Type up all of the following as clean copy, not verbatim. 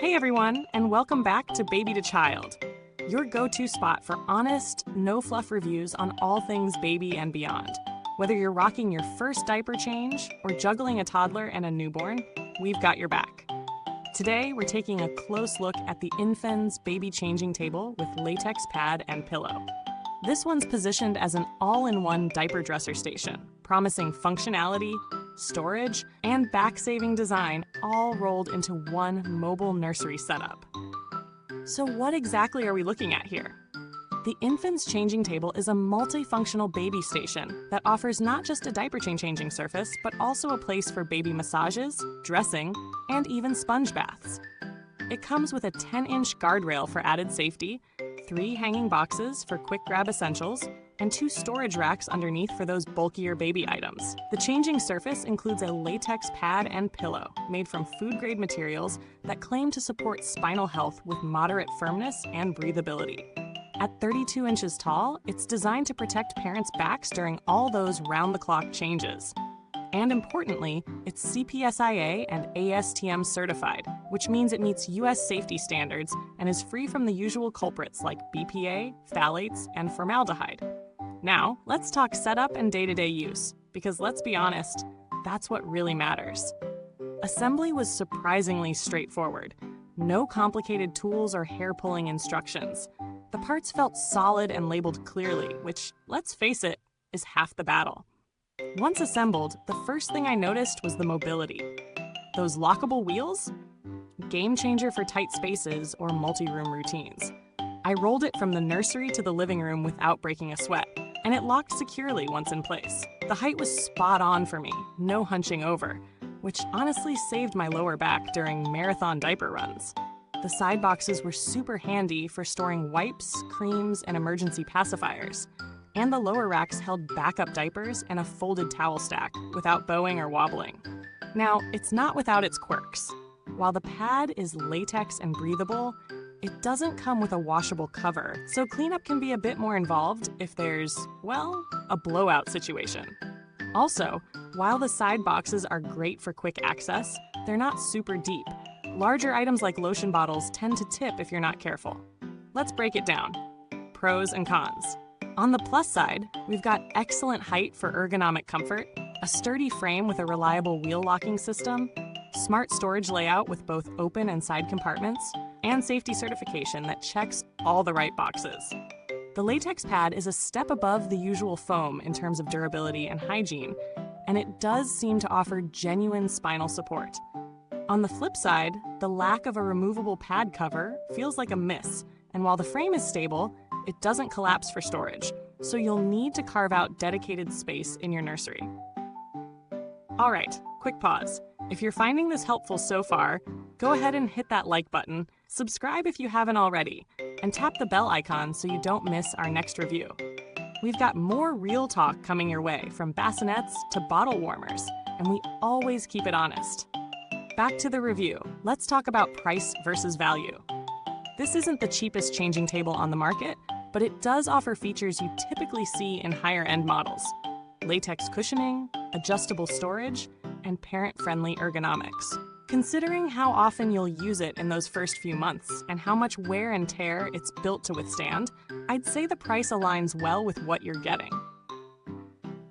Hey everyone, and welcome back to Baby to Child, your go-to spot for honest, no-fluff reviews on all things baby and beyond. Whether you're rocking your first diaper change or juggling a toddler and a newborn, we've got your back. Today, we're taking a close look at the INFANS Baby Changing Table with latex pad and pillow. This one's positioned as an all-in-one diaper dresser station, promising functionality, storage, and back-saving design all rolled into one mobile nursery setup. So what exactly are we looking at here? The INFANS Changing Table is a multifunctional baby station that offers not just a diaper changing surface, but also a place for baby massages, dressing, and even sponge baths. It comes with a 10-inch guardrail for added safety, 3 hanging boxes for quick grab essentials, and 2 storage racks underneath for those bulkier baby items. The changing surface includes a latex pad and pillow made from food-grade materials that claim to support spinal health with moderate firmness and breathability. At 32 inches tall, it's designed to protect parents' backs during all those round-the-clock changes. And importantly, it's CPSIA and ASTM certified, which means it meets US safety standards and is free from the usual culprits like BPA, phthalates, and formaldehyde. Now, let's talk setup and day-to-day use, because let's be honest, that's what really matters. Assembly was surprisingly straightforward. No complicated tools or hair-pulling instructions. The parts felt solid and labeled clearly, which, let's face it, is half the battle. Once assembled, the first thing I noticed was the mobility. Those lockable wheels? Game changer for tight spaces or multi-room routines. I rolled it from the nursery to the living room without breaking a sweat, and it locked securely once in place. The height was spot on for me, no hunching over, which honestly saved my lower back during marathon diaper runs. The side boxes were super handy for storing wipes, creams, and emergency pacifiers. And the lower racks held backup diapers and a folded towel stack without bowing or wobbling. Now, it's not without its quirks. While the pad is latex and breathable, it doesn't come with a washable cover, so cleanup can be a bit more involved if there's, well, a blowout situation. Also, while the side boxes are great for quick access, they're not super deep. Larger items like lotion bottles tend to tip if you're not careful. Let's break it down. Pros and cons. On the plus side, we've got excellent height for ergonomic comfort, a sturdy frame with a reliable wheel locking system, smart storage layout with both open and side compartments, and safety certification that checks all the right boxes. The latex pad is a step above the usual foam in terms of durability and hygiene, and it does seem to offer genuine spinal support. On the flip side, the lack of a removable pad cover feels like a miss, and while the frame is stable, it doesn't collapse for storage, so you'll need to carve out dedicated space in your nursery. All right, quick pause. If you're finding this helpful so far, go ahead and hit that like button, subscribe if you haven't already, and tap the bell icon so you don't miss our next review. We've got more real talk coming your way, from bassinets to bottle warmers, and we always keep it honest. Back to the review. Let's talk about price versus value. This isn't the cheapest changing table on the market, but it does offer features you typically see in higher-end models. Latex cushioning, adjustable storage, and parent-friendly ergonomics. Considering how often you'll use it in those first few months and how much wear and tear it's built to withstand, I'd say the price aligns well with what you're getting.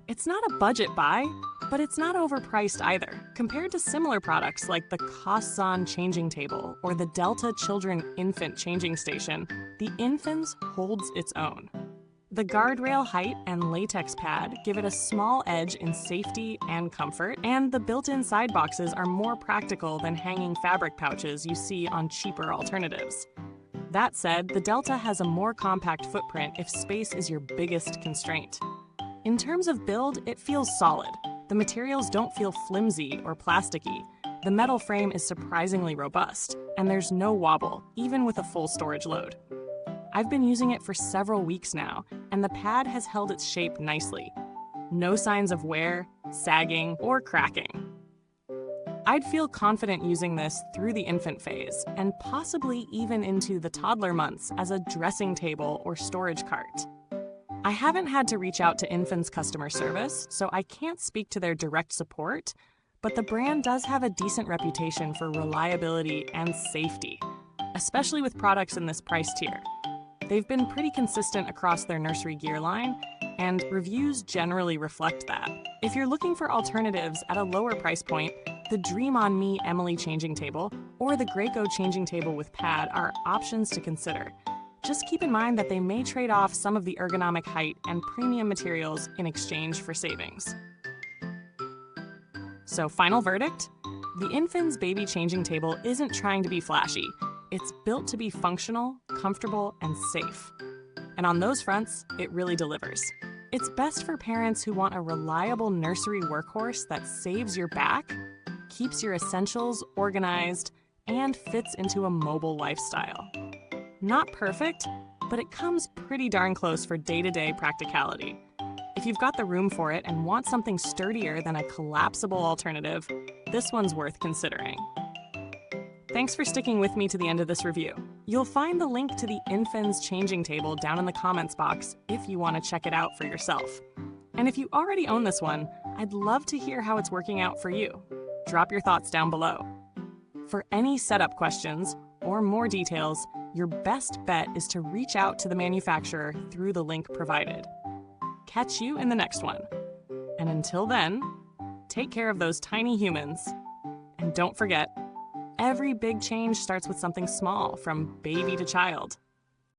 It's not a budget buy, but it's not overpriced either. Compared to similar products like the Kossan Changing Table or the Delta Children Infant Changing Station, the INFANS holds its own. The guardrail height and latex pad give it a small edge in safety and comfort, and the built-in side boxes are more practical than hanging fabric pouches you see on cheaper alternatives. That said, the Delta has a more compact footprint if space is your biggest constraint. In terms of build, it feels solid. The materials don't feel flimsy or plasticky. The metal frame is surprisingly robust, and there's no wobble, even with a full storage load. I've been using it for several weeks now, and the pad has held its shape nicely. No signs of wear, sagging, or cracking. I'd feel confident using this through the infant phase, and possibly even into the toddler months as a dressing table or storage cart. I haven't had to reach out to INFANS customer service, so I can't speak to their direct support, but the brand does have a decent reputation for reliability and safety, especially with products in this price tier. They've been pretty consistent across their nursery gear line, and reviews generally reflect that. If you're looking for alternatives at a lower price point, the Dream on Me Emily Changing Table or the Graco Changing Table with Pad are options to consider. Just keep in mind that they may trade off some of the ergonomic height and premium materials in exchange for savings. So, final verdict? The INFANS Baby Changing Table isn't trying to be flashy. It's built to be functional, comfortable, and safe. And on those fronts, it really delivers. It's best for parents who want a reliable nursery workhorse that saves your back, keeps your essentials organized, and fits into a mobile lifestyle. Not perfect, but it comes pretty darn close for day-to-day practicality. If you've got the room for it and want something sturdier than a collapsible alternative, this one's worth considering. Thanks for sticking with me to the end of this review. You'll find the link to the INFANS Changing Table down in the comments box if you want to check it out for yourself. And if you already own this one, I'd love to hear how it's working out for you. Drop your thoughts down below. For any setup questions or more details, your best bet is to reach out to the manufacturer through the link provided. Catch you in the next one. And until then, take care of those tiny humans. And don't forget, every big change starts with something small, from baby to child.